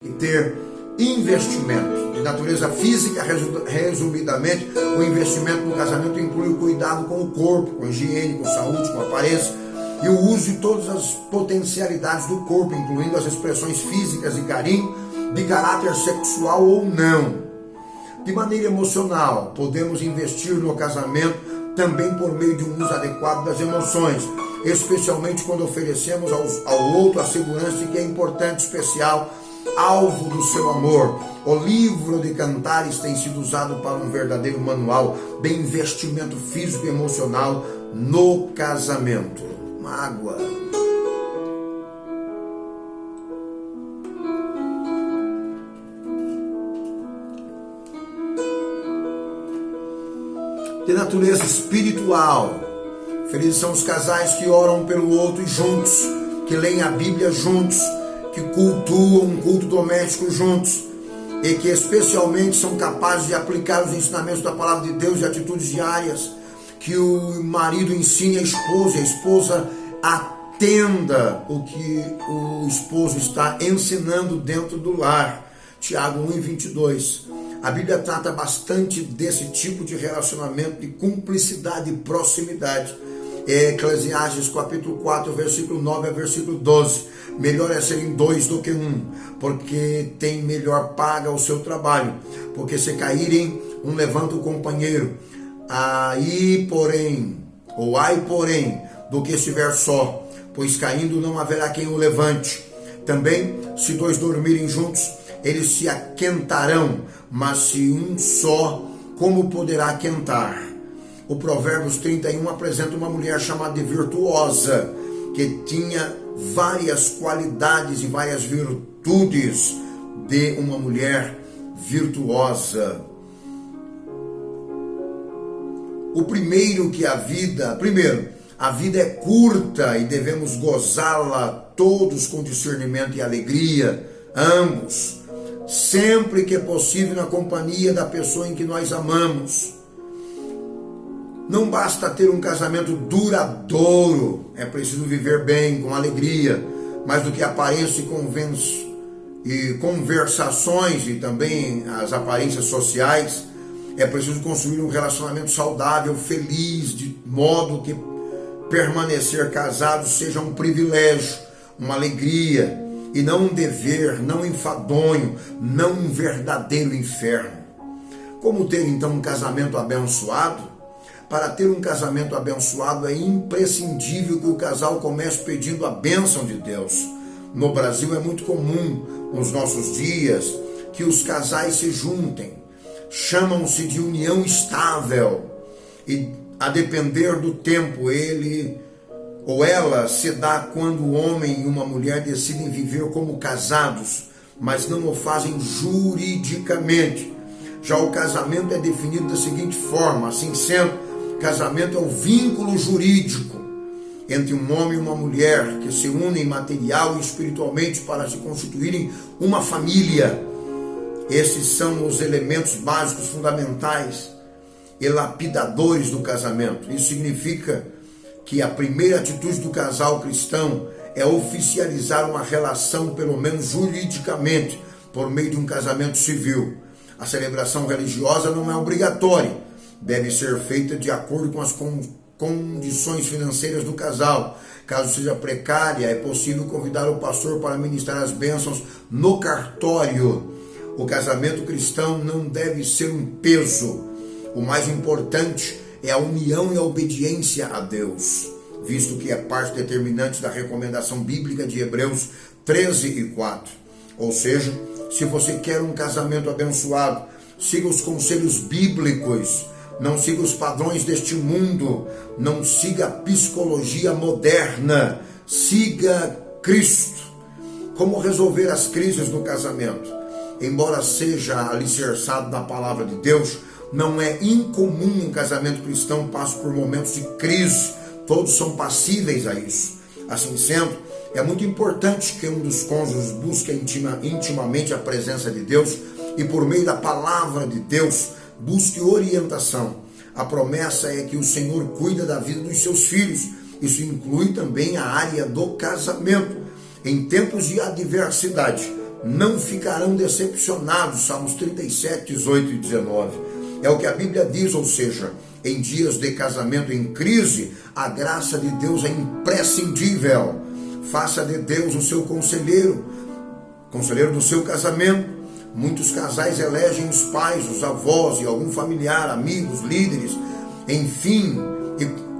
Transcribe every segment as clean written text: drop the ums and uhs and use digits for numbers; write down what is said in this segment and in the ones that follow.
e ter investimento de natureza física. Resumidamente, o investimento no casamento inclui o cuidado com o corpo, com higiene, com saúde, com aparência, e o uso de todas as potencialidades do corpo, incluindo as expressões físicas de carinho, de caráter sexual ou não. De maneira emocional, podemos investir no casamento também por meio de um uso adequado das emoções, especialmente quando oferecemos ao outro a segurança de que é importante, especial, alvo do seu amor. O livro de Cantares tem sido usado para um verdadeiro manual de investimento físico e emocional no casamento. Mágoa. De natureza espiritual, felizes são os casais que oram pelo outro juntos, que leem a Bíblia juntos, que cultuam um culto doméstico juntos e que especialmente são capazes de aplicar os ensinamentos da palavra de Deus e atitudes diárias, que o marido ensine a esposa e a esposa atenda o que o esposo está ensinando dentro do lar. Tiago 1:22. A Bíblia trata bastante desse tipo de relacionamento de cumplicidade e proximidade. Eclesiastes capítulo 4, versículo 9 a versículo 12. Melhor é serem dois do que um, porque tem melhor paga o seu trabalho. Porque se caírem, um levanta o companheiro. Ai, porém, do que estiver só, pois caindo não haverá quem o levante. Também, se dois dormirem juntos, eles se aquentarão, mas se um só, como poderá aquentar? O Provérbios 31 apresenta uma mulher chamada de virtuosa, que tinha várias qualidades e várias virtudes de uma mulher virtuosa. Primeiro, a vida é curta e devemos gozá-la todos com discernimento e alegria, ambos, sempre que é possível na companhia da pessoa em que nós amamos. Não basta ter um casamento duradouro, é preciso viver bem, com alegria, mais do que aparência e conversações e também as aparências sociais. É preciso construir um relacionamento saudável, feliz, de modo que permanecer casado seja um privilégio, uma alegria, e não um dever, não enfadonho, não um verdadeiro inferno. Como ter então um casamento abençoado? Para ter um casamento abençoado é imprescindível que o casal comece pedindo a bênção de Deus. No Brasil é muito comum, nos nossos dias, que os casais se juntem. Chamam-se de união estável e, a depender do tempo, ele ou ela se dá quando o homem e uma mulher decidem viver como casados, mas não o fazem juridicamente. Já o casamento é definido da seguinte forma: assim sendo, casamento é o vínculo jurídico entre um homem e uma mulher que se unem material e espiritualmente para se constituírem uma família. Esses são os elementos básicos, fundamentais e lapidadores do casamento. Isso significa que a primeira atitude do casal cristão é oficializar uma relação, pelo menos juridicamente, por meio de um casamento civil. A celebração religiosa não é obrigatória, deve ser feita de acordo com as condições financeiras do casal. Caso seja precária, é possível convidar o pastor para ministrar as bênçãos no cartório. O casamento cristão não deve ser um peso. O mais importante é a união e a obediência a Deus, visto que é parte determinante da recomendação bíblica de Hebreus 13:4. Ou seja, se você quer um casamento abençoado, siga os conselhos bíblicos, não siga os padrões deste mundo, não siga a psicologia moderna, siga Cristo. Como resolver as crises no casamento? Embora seja alicerçado na palavra de Deus, não é incomum um casamento cristão passe por momentos de crise. Todos são passíveis a isso. Assim sendo, é muito importante que um dos cônjuges busque intimamente a presença de Deus e, por meio da palavra de Deus, busque orientação. A promessa é que o Senhor cuida da vida dos seus filhos. Isso inclui também a área do casamento. Em tempos de adversidade, não ficarão decepcionados. Salmos 37, 18 e 19. É o que a Bíblia diz, ou seja, em dias de casamento em crise, a graça de Deus é imprescindível. Faça de Deus o seu conselheiro do seu casamento. Muitos casais elegem os pais, os avós e algum familiar, amigos, líderes, enfim,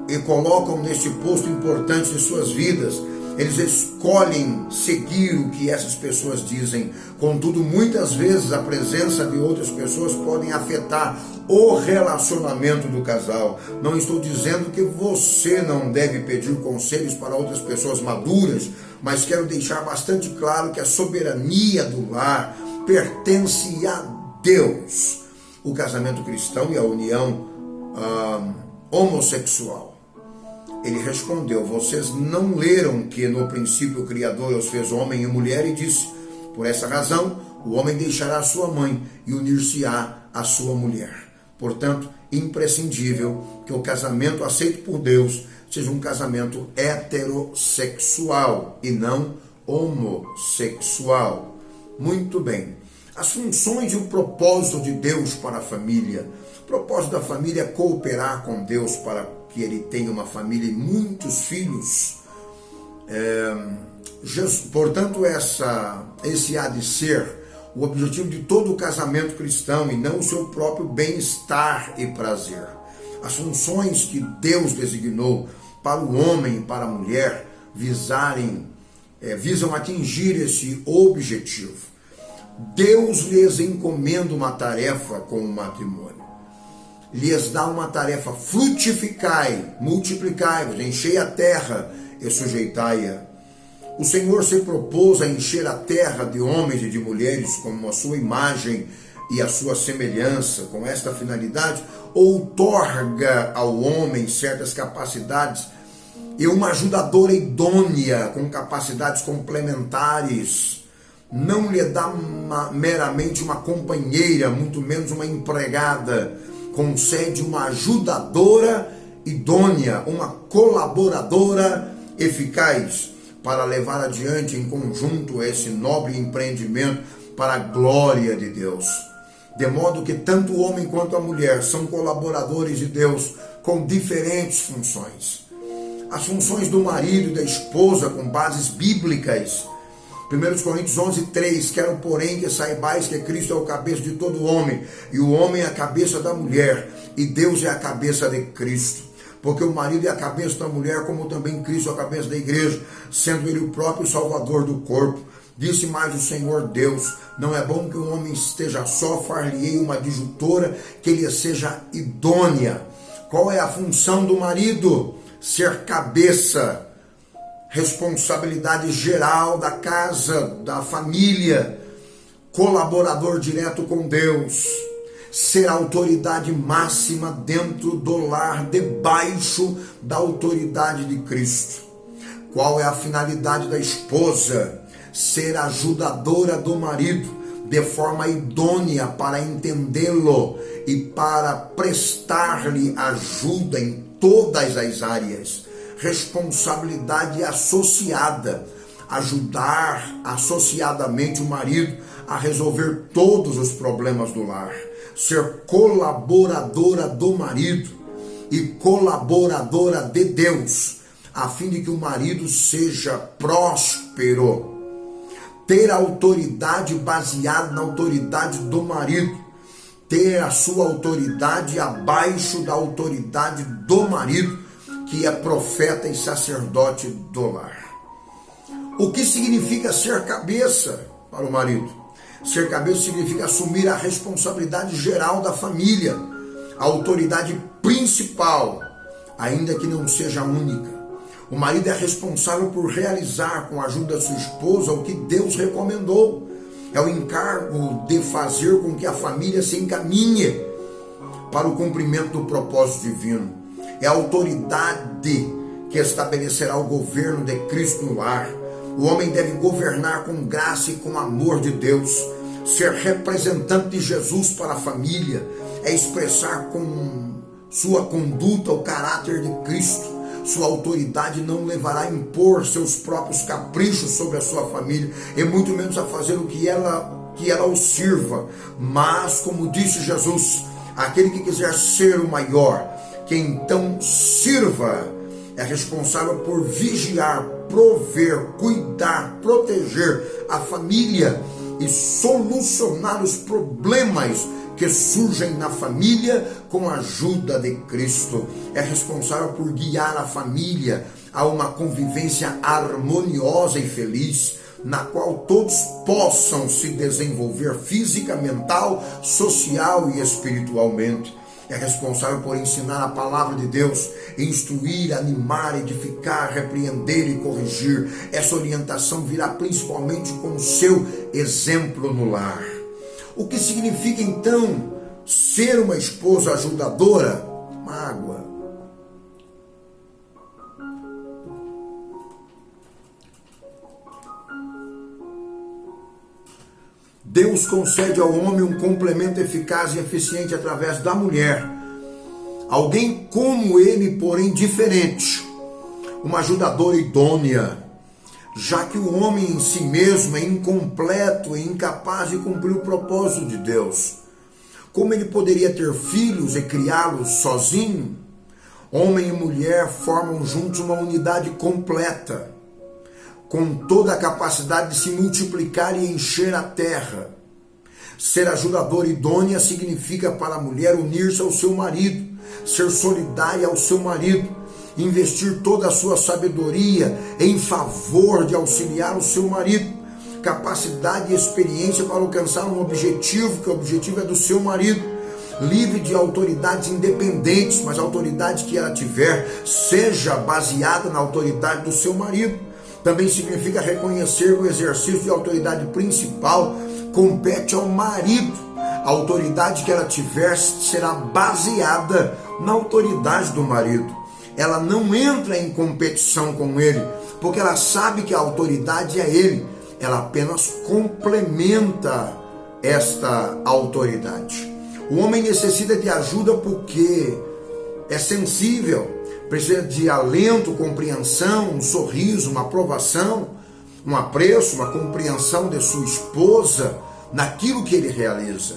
e colocam neste posto importante de suas vidas. Eles escolhem seguir o que essas pessoas dizem. Contudo, muitas vezes a presença de outras pessoas podem afetar o relacionamento do casal. Não estou dizendo que você não deve pedir conselhos para outras pessoas maduras, mas quero deixar bastante claro que a soberania do lar pertence a Deus. O casamento cristão e a união homossexual. Ele respondeu: vocês não leram que no princípio o Criador os fez homem e mulher e disse: por essa razão o homem deixará a sua mãe e unir-se-á à sua mulher. Portanto, imprescindível que o casamento aceito por Deus seja um casamento heterossexual e não homossexual. Muito bem. As funções e o propósito de Deus para a família. O propósito da família é cooperar com Deus para que ele tenha uma família e muitos filhos. Portanto, esse há de ser o objetivo de todo o casamento cristão e não o seu próprio bem-estar e prazer. As funções que Deus designou para o homem e para a mulher visam atingir esse objetivo. Deus lhes encomenda uma tarefa com o matrimônio. Lhes dá uma tarefa: frutificai, multiplicai-vos, enchei a terra e sujeitai-a. O Senhor se propôs a encher a terra de homens e de mulheres como a sua imagem e a sua semelhança. Com esta finalidade, outorga ao homem certas capacidades e uma ajudadora idônea com capacidades complementares. Não lhe dá meramente uma companheira, muito menos uma empregada. Concede uma ajudadora idônea, uma colaboradora eficaz para levar adiante em conjunto esse nobre empreendimento para a glória de Deus. De modo que tanto o homem quanto a mulher são colaboradores de Deus com diferentes funções. As funções do marido e da esposa com bases bíblicas. 1 Coríntios 11, 3, quero porém que saibais que Cristo é o cabeça de todo homem, e o homem é a cabeça da mulher, e Deus é a cabeça de Cristo. Porque o marido é a cabeça da mulher, como também Cristo é a cabeça da igreja, sendo ele o próprio Salvador do corpo. Disse mais o Senhor Deus: não é bom que o homem esteja só, far-lhe-ei uma adjutora que lhe seja idônea. Qual é a função do marido? Ser cabeça. Responsabilidade geral da casa, da família, colaborador direto com Deus, ser autoridade máxima dentro do lar, debaixo da autoridade de Cristo. Qual é a finalidade da esposa? Ser ajudadora do marido, de forma idônea para entendê-lo e para prestar-lhe ajuda em todas as áreas. Responsabilidade associada, ajudar associadamente o marido a resolver todos os problemas do lar, ser colaboradora do marido e colaboradora de Deus, a fim de que o marido seja próspero, ter autoridade baseada na autoridade do marido, ter a sua autoridade abaixo da autoridade do marido, que é profeta e sacerdote do lar. O que significa ser cabeça para o marido? Ser cabeça significa assumir a responsabilidade geral da família, a autoridade principal, ainda que não seja a única. O marido é responsável por realizar, com a ajuda da sua esposa, o que Deus recomendou. É o encargo de fazer com que a família se encaminhe para o cumprimento do propósito divino. É a autoridade que estabelecerá o governo de Cristo no lar. O homem deve governar com graça e com amor de Deus. Ser representante de Jesus para a família é expressar com sua conduta o caráter de Cristo. Sua autoridade não levará a impor seus próprios caprichos sobre a sua família, e muito menos a fazer o que ela o sirva. Mas, como disse Jesus, aquele que quiser ser o maior, que então sirva, é responsável por vigiar, prover, cuidar, proteger a família e solucionar os problemas que surgem na família com a ajuda de Cristo. É responsável por guiar a família a uma convivência harmoniosa e feliz, na qual todos possam se desenvolver física, mental, social e espiritualmente. É responsável por ensinar a palavra de Deus, instruir, animar, edificar, repreender e corrigir. Essa orientação virá principalmente com o seu exemplo no lar. O que significa então ser uma esposa ajudadora? Mágoa. Deus concede ao homem um complemento eficaz e eficiente através da mulher. Alguém como ele, porém diferente. Uma ajudadora idônea, já que o homem em si mesmo é incompleto e incapaz de cumprir o propósito de Deus. Como ele poderia ter filhos e criá-los sozinho? Homem e mulher formam juntos uma unidade completa, com toda a capacidade de se multiplicar e encher a terra. Ser ajudadora idônea significa para a mulher unir-se ao seu marido, ser solidária ao seu marido, investir toda a sua sabedoria em favor de auxiliar o seu marido, capacidade e experiência para alcançar um objetivo, que o objetivo é do seu marido, livre de autoridades independentes, mas a autoridade que ela tiver seja baseada na autoridade do seu marido. Também significa reconhecer que o exercício de autoridade principal compete ao marido. A autoridade que ela tiver será baseada na autoridade do marido. Ela não entra em competição com ele, porque ela sabe que a autoridade é ele. Ela apenas complementa esta autoridade. O homem necessita de ajuda porque é sensível, precisa de alento, compreensão, um sorriso, uma aprovação, um apreço, uma compreensão de sua esposa naquilo que ele realiza.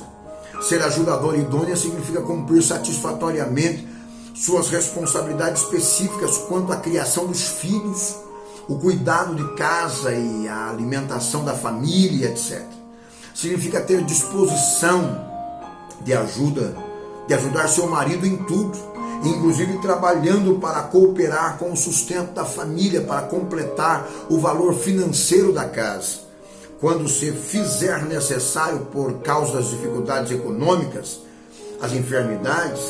Ser ajudadora idônea significa cumprir satisfatoriamente suas responsabilidades específicas quanto à criação dos filhos, o cuidado de casa e a alimentação da família, etc. Significa ter disposição de ajudar seu marido em tudo, inclusive trabalhando para cooperar com o sustento da família, para completar o valor financeiro da casa. Quando se fizer necessário por causa das dificuldades econômicas, as enfermidades,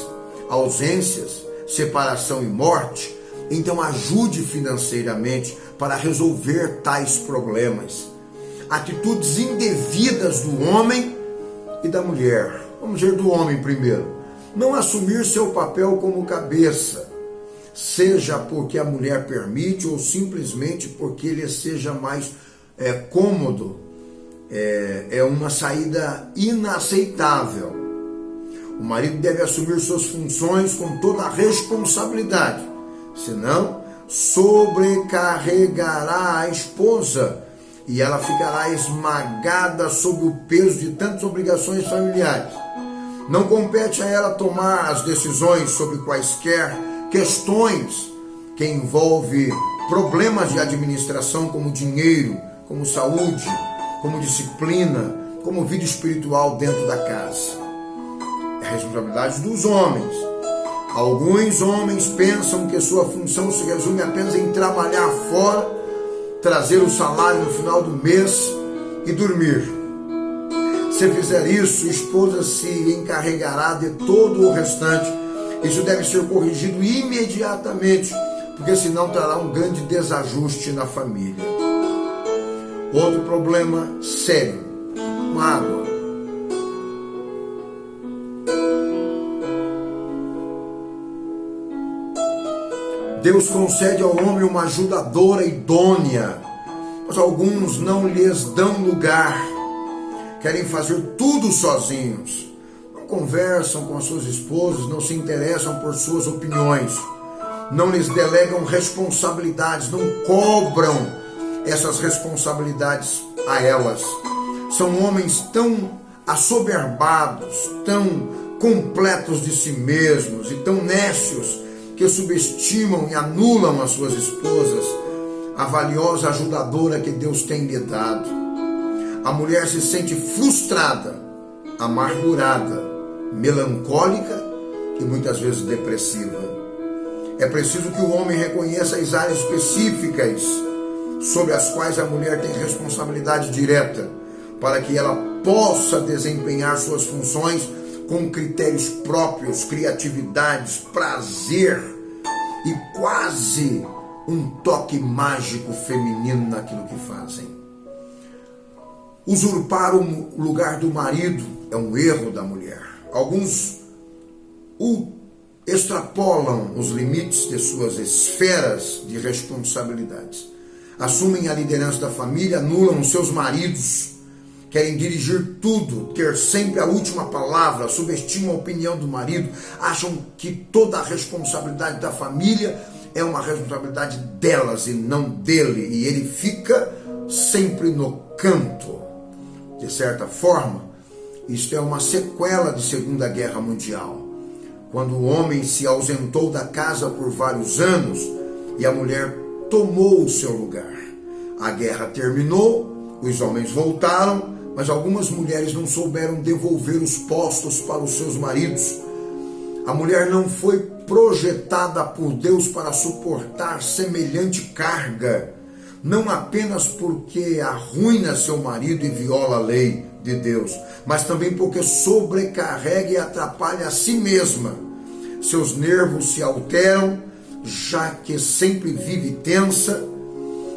ausências, separação e morte, então ajude financeiramente para resolver tais problemas. Atitudes indevidas do homem e da mulher. Vamos ver do homem primeiro. Não assumir seu papel como cabeça, seja porque a mulher permite ou simplesmente porque ele seja mais cômodo, é uma saída inaceitável. O marido deve assumir suas funções com toda a responsabilidade, senão sobrecarregará a esposa e ela ficará esmagada sob o peso de tantas obrigações familiares. Não compete a ela tomar as decisões sobre quaisquer questões que envolvem problemas de administração, como dinheiro, como saúde, como disciplina, como vida espiritual dentro da casa. É a responsabilidade dos homens. Alguns homens pensam que sua função se resume apenas em trabalhar fora, trazer o salário no final do mês e dormir. Se fizer isso, a esposa se encarregará de todo o restante. Isso deve ser corrigido imediatamente, porque senão trará um grande desajuste na família. Outro problema sério: mágoa. Deus concede ao homem uma ajudadora idônea, mas alguns não lhes dão lugar. Querem fazer tudo sozinhos. Não conversam com as suas esposas, não se interessam por suas opiniões. não lhes delegam responsabilidades, não cobram essas responsabilidades a elas. São homens tão assoberbados, tão completos de si mesmos e tão nécios que subestimam e anulam as suas esposas, a valiosa ajudadora que Deus tem lhe dado. A mulher se sente frustrada, amargurada, melancólica e muitas vezes depressiva. É preciso que o homem reconheça as áreas específicas sobre as quais a mulher tem responsabilidade direta, para que ela possa desempenhar suas funções com critérios próprios, criatividades, prazer e quase um toque mágico feminino naquilo que fazem. Usurpar o lugar do marido é um erro da mulher. Alguns extrapolam os limites de suas esferas de responsabilidades. Assumem a liderança da família, anulam os seus maridos, querem dirigir tudo, ter sempre a última palavra, subestimam a opinião do marido, acham que toda a responsabilidade da família é uma responsabilidade delas e não dele, e ele fica sempre no canto. De certa forma, isto é uma sequela de Segunda Guerra Mundial, quando o homem se ausentou da casa por vários anos e a mulher tomou o seu lugar. A guerra terminou, os homens voltaram, mas algumas mulheres não souberam devolver os postos para os seus maridos. A mulher não foi projetada por Deus para suportar semelhante carga, não apenas porque arruina seu marido e viola a lei de Deus, mas também porque sobrecarrega e atrapalha a si mesma. Seus nervos se alteram, já que sempre vive tensa,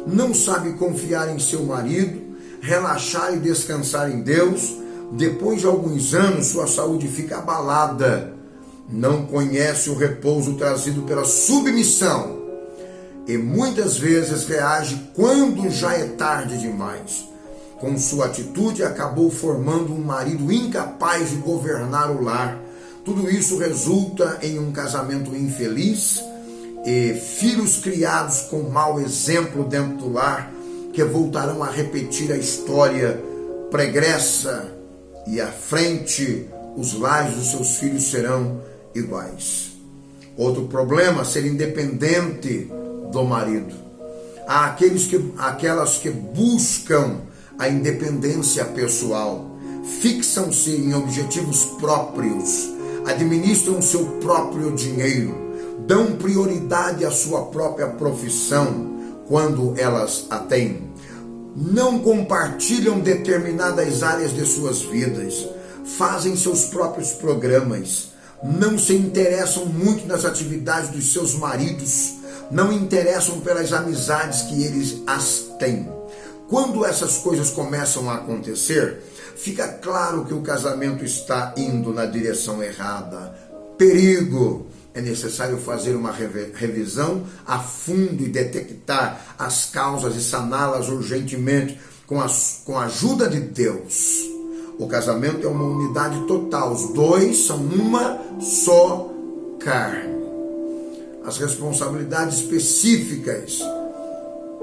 não sabe confiar em seu marido, relaxar e descansar em Deus. Depois de alguns anos, sua saúde fica abalada, não conhece o repouso trazido pela submissão e muitas vezes reage quando já é tarde demais. Com sua atitude, acabou formando um marido incapaz de governar o lar. Tudo isso resulta em um casamento infeliz e filhos criados com mau exemplo dentro do lar, que voltarão a repetir a história pregressa, e à frente os lares dos seus filhos serão iguais. Outro problema, ser independente do marido. Há aquelas que buscam a independência pessoal, fixam-se em objetivos próprios, administram seu próprio dinheiro, dão prioridade à sua própria profissão quando elas a têm, não compartilham determinadas áreas de suas vidas, fazem seus próprios programas, não se interessam muito nas atividades dos seus maridos, não interessam pelas amizades que eles as têm. Quando essas coisas começam a acontecer, fica claro que o casamento está indo na direção errada. Perigo! É necessário fazer uma revisão a fundo e detectar as causas e saná-las urgentemente com a ajuda de Deus. O casamento é uma unidade total, os dois são uma só carne. As responsabilidades específicas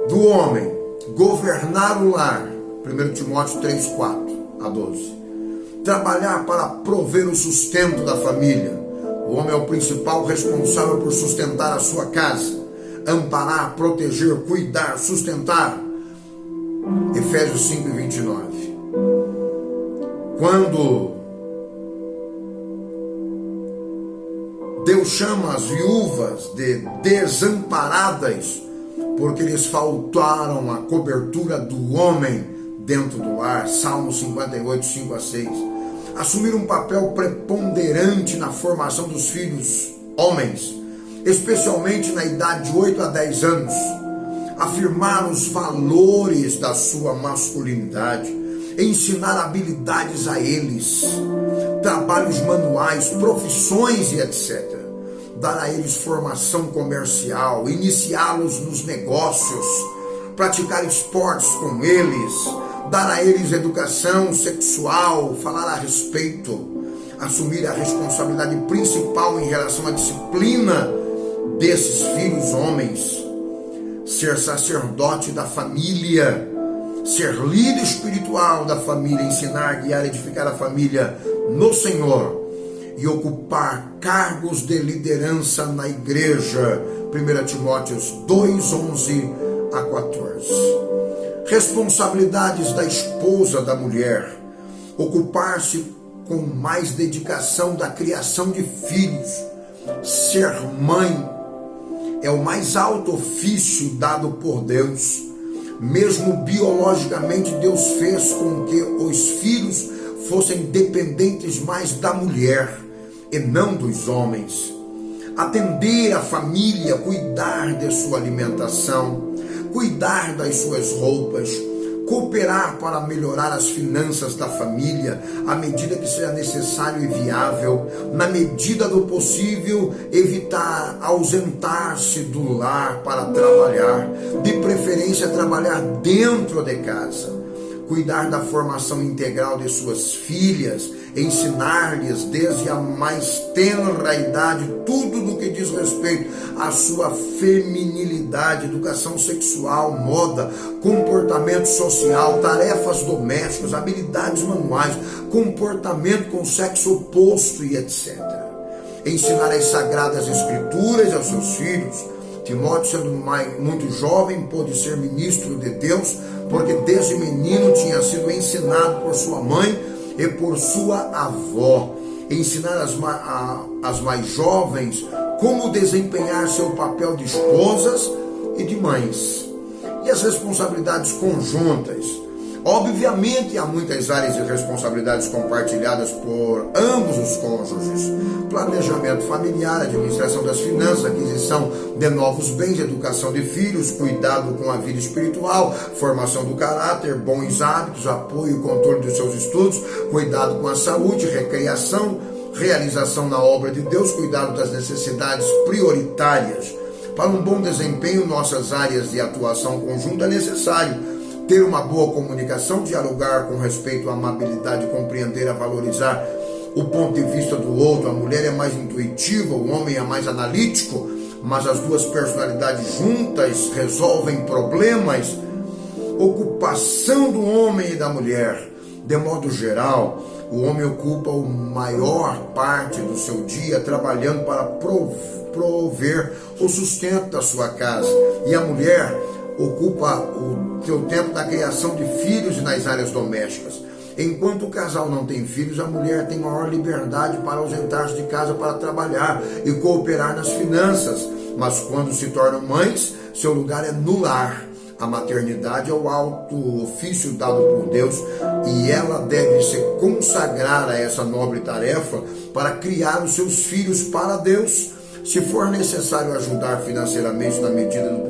do homem: governar o lar, 1 Timóteo 3, 4 a 12. Trabalhar para prover o sustento da família. O homem é o principal responsável por sustentar a sua casa, amparar, proteger, cuidar, sustentar. Efésios 5, 29. Quando Deus chama as viúvas de desamparadas, porque lhes faltaram a cobertura do homem dentro do lar, Salmo 58, 5 a 6. Assumir um papel preponderante na formação dos filhos homens, especialmente na idade de 8 a 10 anos. Afirmar os valores da sua masculinidade, ensinar habilidades a eles, trabalhos manuais, profissões e etc. Dar a eles formação comercial, iniciá-los nos negócios, praticar esportes com eles, dar a eles educação sexual, falar a respeito, assumir a responsabilidade principal em relação à disciplina desses filhos homens, ser sacerdote da família, ser líder espiritual da família, ensinar, guiar, edificar a família no Senhor e ocupar cargos de liderança na igreja. 1 Timóteo 2:11 a 14. Responsabilidades da esposa, da mulher: ocupar-se com mais dedicação da criação de filhos. Ser mãe é o mais alto ofício dado por Deus. Mesmo biologicamente, Deus fez com que os filhos fossem dependentes mais da mulher e não dos homens. Atender a família, cuidar de sua alimentação, cuidar das suas roupas, cooperar para melhorar as finanças da família, à medida que seja necessário e viável, na medida do possível, evitar ausentar-se do lar para trabalhar, de preferência trabalhar dentro de casa, cuidar da formação integral de suas filhas, ensinar-lhes desde a mais tenra idade tudo do que diz respeito à sua feminilidade, educação sexual, moda, comportamento social, tarefas domésticas, habilidades manuais, comportamento com o sexo oposto e etc. Ensinar as sagradas escrituras aos seus filhos. Timóteo, sendo muito jovem, pôde ser ministro de Deus, porque desde menino tinha sido ensinado por sua mãe e por sua avó. Ensinar as mais jovens como desempenhar seu papel de esposas e de mães. E as responsabilidades conjuntas. Obviamente, há muitas áreas de responsabilidades compartilhadas por ambos os cônjuges: planejamento familiar, administração das finanças, aquisição de novos bens, educação de filhos, cuidado com a vida espiritual, formação do caráter, bons hábitos, apoio e controle dos seus estudos, cuidado com a saúde, recreação, realização na obra de Deus, cuidado das necessidades prioritárias. Para um bom desempenho, nossas áreas de atuação conjunta é necessário ter uma boa comunicação, dialogar com respeito à amabilidade, compreender, a valorizar o ponto de vista do outro. A mulher é mais intuitiva, o homem é mais analítico, mas as duas personalidades juntas resolvem problemas. Ocupação do homem e da mulher. De modo geral, o homem ocupa a maior parte do seu dia trabalhando para prover o sustento da sua casa, e a mulher ocupa o seu tempo na criação de filhos e nas áreas domésticas. Enquanto o casal não tem filhos, a mulher tem maior liberdade para ausentar-se de casa para trabalhar e cooperar nas finanças. Mas quando se tornam mães, seu lugar é no lar. A maternidade é o alto ofício dado por Deus e ela deve se consagrar a essa nobre tarefa para criar os seus filhos para Deus. Se for necessário ajudar financeiramente na medida do